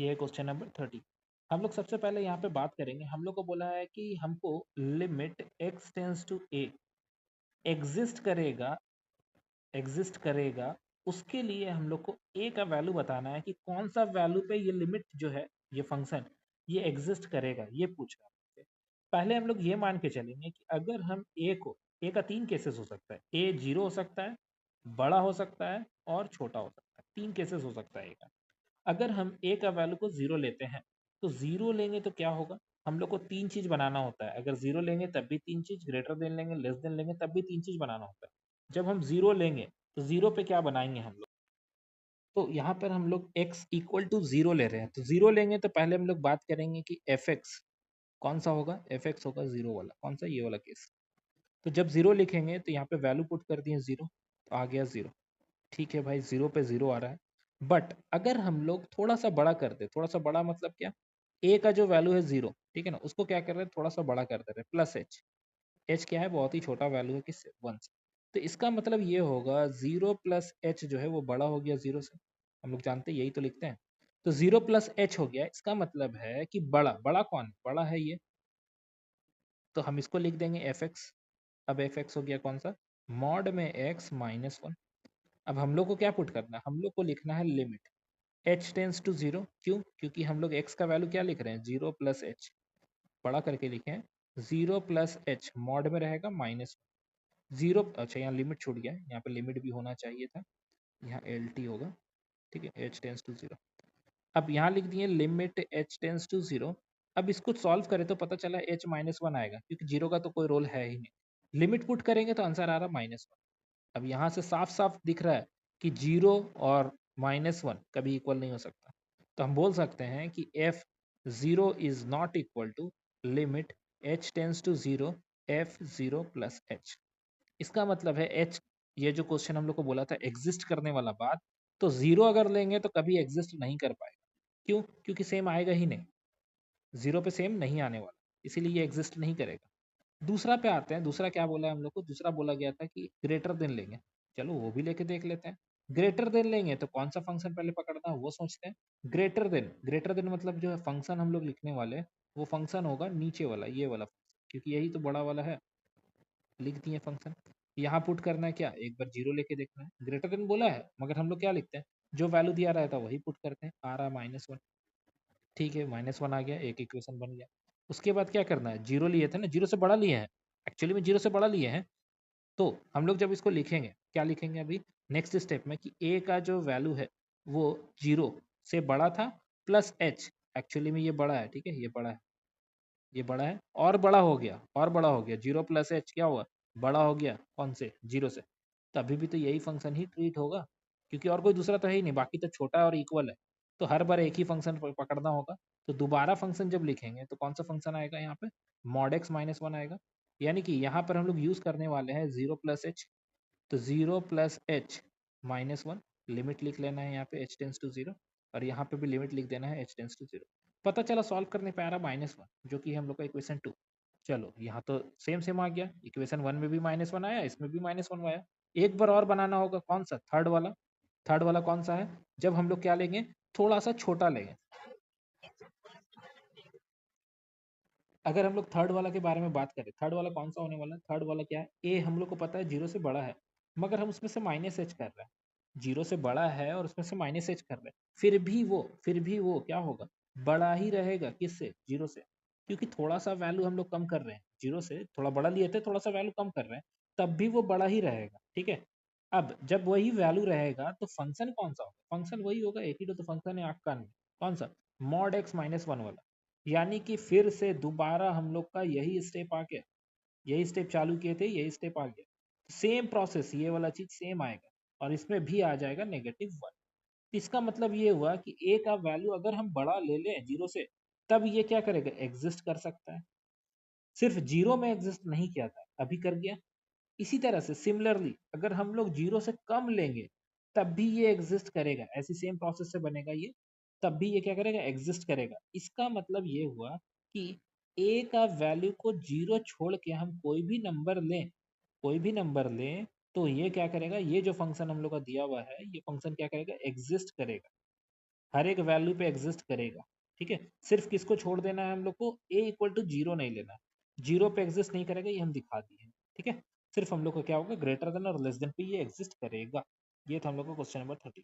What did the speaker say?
ये question number 30। हम लोग सबसे पहले यहाँ पे बात करेंगे, हम लोग को बोला है कि हमको limit x tends to a exist करेगा उसके लिए हम लोग को a का वैल्यू बताना है कि कौन सा वैल्यू पे ये लिमिट जो है, ये फंक्शन ये एग्जिस्ट करेगा, ये पूछ रहा है हमसे। पहले हम लोग ये मान के चलेंगे कि अगर हम a का तीन केसेस हो सकता है, a जीरो हो सकता है, बड़ा हो सकता है और छोटा हो सकता है। तीन केसेस हो सकता है a का। अगर हम a का वैल्यू को जीरो लेते हैं तो जीरो लेंगे तो क्या होगा, हम लोग को तीन चीज बनाना होता है। अगर जीरो लेंगे तब भी तीन चीज, ग्रेटर देन लेंगे, लेस देन लेंगे तब भी तीन चीज बनाना होता है। जब हम जीरो लेंगे तो जीरो पे क्या बनाएंगे हम लोग, तो यहाँ पर हम लोग x इक्वल टू जीरो ले रहे हैं, तो जीरो लेंगे तो पहले हम लोग बात करेंगे कि एफ एक्स कौन सा होगा, एफ एक्स होगा जीरो वाला, कौन सा, ये वाला केस। तो जब जीरो लिखेंगे तो यहाँ पे वैल्यू पुट कर दिए जीरो, तो आ गया जीरो। ठीक है भाई, जीरो पे जीरो आ रहा है। बट अगर हम लोग थोड़ा सा बड़ा कर दे, थोड़ा सा बड़ा मतलब क्या, ए का जो वैल्यू है जीरो, ठीक है ना, उसको क्या कर रहे हैं, थोड़ा सा बड़ा कर दे रहे हैं, प्लस एच। एच क्या है, बहुत ही छोटा वैल्यू है किससे, वन से। तो इसका मतलब ये होगा जीरो प्लस एच जो है वो बड़ा हो गया जीरो से। हम लोग जानते हैं, यही तो लिखते हैं। तो जीरो प्लस एच हो गया, इसका मतलब है कि बड़ा, बड़ा कौन है, बड़ा है ये। तो हम इसको लिख देंगे एफ एक्स। अब एफ एक्स हो गया कौन सा, मॉड में एक्स माइनस वन। अब हम लोग को क्या पुट करना है, हम लोग को लिखना है limit h tends to zero. क्यों, क्योंकि हम लोग x का वैल्यू क्या लिख रहे हैं, जीरो प्लस एच, बड़ा करके लिखे हैं। जीरो प्लस एच मॉड में रहेगा माइनस जीरो। अच्छा, यहाँ लिमिट छूट गया है, यहाँ पे लिमिट भी होना चाहिए था, यहाँ एल टी होगा। ठीक है, h टेंस टू जीरो। अब यहाँ लिख दिए limit h tends to zero. अब इसको सॉल्व करें तो पता चला h माइनस वन आएगा, क्योंकि जीरो का तो कोई रोल है ही नहीं। लिमिट पुट करेंगे तो आंसर आ रहा माइनस वन। अब यहाँ से साफ साफ दिख रहा है कि जीरो और माइनस वन कभी इक्वल नहीं हो सकता। तो हम बोल सकते हैं कि f zero is not equal to limit h tends to zero f zero plus h. इसका मतलब है एच, ये जो क्वेश्चन हम लोग को बोला था एग्जिस्ट करने वाला बात, तो जीरो अगर लेंगे तो कभी एग्जिस्ट नहीं कर पाएगा। क्यों, क्योंकि सेम आएगा ही नहीं, जीरो पे सेम नहीं आने वाला, इसीलिए ये एग्जिस्ट नहीं करेगा। दूसरा पे आते हैं, दूसरा क्या बोला है हम लोग को, दूसरा बोला गया था कि ग्रेटर देन लेंगे। चलो वो भी लेके देख लेते हैं। ग्रेटर देन लेंगे तो कौन सा फंक्शन पहले पकड़ना है वो सोचते हैं। ग्रेटर देन मतलब जो है फंक्शन हम लोग लिखने वाले, वो फंक्शन होगा नीचे वाला, ये वाला फंक्शन, क्योंकि यही तो बड़ा वाला है। लिख दिए फंक्शन। यहाँ पुट करना है क्या, एक बार जीरो लेके देखना है। ग्रेटर देन बोला है मगर हम लोग क्या लिखते हैं, जो वैल्यू दिया रहता है वही पुट करते हैं, आ रहा माइनस वन। ठीक है, माइनस वन आ गया, एक इक्वेशन बन गया। उसके बाद क्या करना है, जीरो लिए थे ना, जीरो से बड़ा लिए हैं, एक्चुअली में जीरो से बड़ा लिए हैं। तो हम लोग जब इसको लिखेंगे, क्या लिखेंगे अभी नेक्स्ट स्टेप में, कि ए का जो वैल्यू है वो जीरो से बड़ा था, प्लस एच, एक्चुअली में ये बड़ा है, ठीक है, ये बड़ा है, ये बड़ा है और बड़ा हो गया, और बड़ा हो गया, जीरो प्लस एच क्या हुआ, बड़ा हो गया, कौन से, जीरो से। तो अभी भी तो यही फंक्शन ही ट्रीट होगा, क्योंकि और कोई दूसरा तो है ही नहीं, बाकी तो छोटा और इक्वल है। तो हर बार एक ही फंक्शन पकड़ना होगा। तो दोबारा फंक्शन जब लिखेंगे तो कौन सा फंक्शन आएगा यहाँ पे, मॉड एक्स माइनस वन आएगा। यानी कि यहाँ पर हम लोग यूज करने वाले हैं जीरो प्लस एच। तो zero plus H minus one, limit लिख लेना है यहाँ पे एच टेंस टू जीरो, और यहाँ पे भी लिमिट लिख देना है एच टेंस टू जीरो। पता चला सॉल्व करने पे आ रहा माइनस वन, जो कि हम लोग का इक्वेशन टू। चलो यहाँ तो सेम सेम आ गया, इक्वेशन वन में भी माइनस वन आया, इसमें भी माइनस वन आया। एक बार और बनाना होगा, कौन सा, थर्ड वाला। थर्ड वाला कौन सा है, जब हम लोग क्या लेंगे, थोड़ा सा छोटा लेंगे। अगर हम लोग थर्ड वाला के बारे में बात करें, थर्ड वाला कौन सा होने वाला है, थर्ड वाला क्या है, ए हम लोग को पता है जीरो से बड़ा है, मगर हम उसमें से माइनस एच कर रहे हैं। जीरो से बड़ा है और उसमें से माइनस एच कर रहे हैं, फिर भी वो क्या होगा, बड़ा ही रहेगा, किससे, जीरो से। क्योंकि थोड़ा सा वैल्यू हम लोग कम कर रहे हैं, जीरो से थोड़ा बड़ा लिए थे, थोड़ा सा वैल्यू कम कर रहे हैं, तब भी वो बड़ा ही रहेगा, ठीक है। अब जब वही वैल्यू रहेगा तो फंक्शन कौन सा होगा, फंक्शन वही होगा, एक ही तो फंक्शन है आपका में, कौन सा, मॉड एक्स माइनस वन वाला। यानी कि फिर से दोबारा हम लोग का यही स्टेप आ गया, यही स्टेप चालू किए थे, यही स्टेप आ गया, सेम प्रोसेस, ये वाला चीज सेम आएगा, और इसमें भी आ जाएगा नेगेटिव वन। इसका मतलब ये हुआ कि ए का वैल्यू अगर हम बड़ा ले लें जीरो से, तब ये क्या करेगा, एग्जिस्ट कर सकता है। सिर्फ जीरो में एग्जिस्ट नहीं किया था, अभी कर गया। इसी तरह से सिमिलरली अगर हम लोग जीरो से कम लेंगे, तब भी ये एग्जिस्ट करेगा, ऐसी सेम प्रोसेस से बनेगा ये, तब भी ये क्या करेगा, एग्जिस्ट करेगा। इसका मतलब ये हुआ कि ए का वैल्यू को जीरो छोड़ के हम कोई भी नंबर लें, तो ये क्या करेगा, ये जो फंक्शन हम लोग का दिया हुआ है, ये फंक्शन क्या करेगा, एग्जिस्ट करेगा। हर एक वैल्यू पे एग्जिस्ट करेगा। ठीक है, सिर्फ किसको छोड़ देना है हम लोग को, a इक्वल टू 0 नहीं लेना है, 0 पे एग्जिस्ट नहीं करेगा, ये हम दिखा दिए। ठीक है, सिर्फ हम लोग को क्या होगा, ग्रेटर देन और लेस देन पे ये एग्जिस्ट करेगा। ये था हम लोग को क्वेश्चन नंबर 30।